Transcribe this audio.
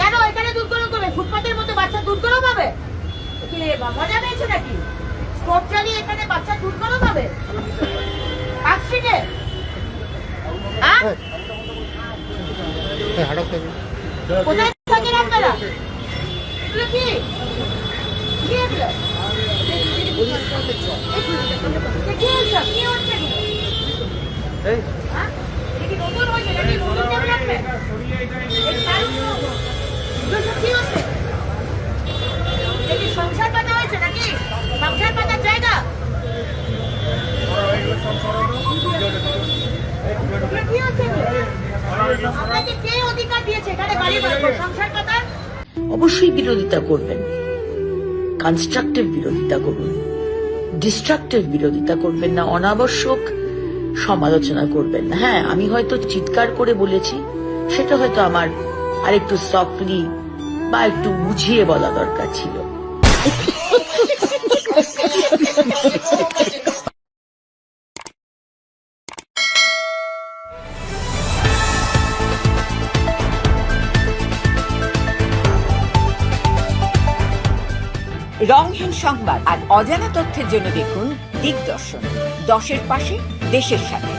কেন এখানে দুধ গরম করবে? ফুটপাতের মধ্যে বাচ্চা দুধ গরম হবে? কি মজা পেয়েছে নাকি? স্পোর্ট চালিয়ে এখানে বাচ্চা দুধ গরম হবে? পার্কস্ট্রিটে? হ্যাঁ? কোথায় থাকেন আপনারা? এগুলো কি? কি এগুলো? কি হচ্ছে? কি হচ্ছে এগুলো? হ্যাঁ? এটা কি নতুন হয়েছে নাকি নতুন ডেভেলপমেন্ট? কি হচ্ছে? এটা কি সংসার পাতা হয়েছে নাকি? সংসার পাতার জায়গা? কি হচ্ছে? আপনাকে কে অধিকার দিয়েছে এখানে বাড়ি বানাবো সংসার পাতার? অবশ্যই বিরোধিতা করবেন, কনস্ট্রাকটিভ বিরোধিতা করুন, ডিস্ট্রাকটিভ বিরোধিতা করবেন না, অনাবশ্যক সমালোচনা করবেন না। হ্যাঁ, আমি হয়তো চিৎকার করে বলেছি, সেটা হয়তো আমার আরেকটু সফটলি বা একটু বুঝিয়ে বলা দরকার ছিল। রংহীন সংবাদ আর অজানা তথ্যের জন্য দেখুন দিগদর্শন, 10-এর পাশে, দেশের সাথে।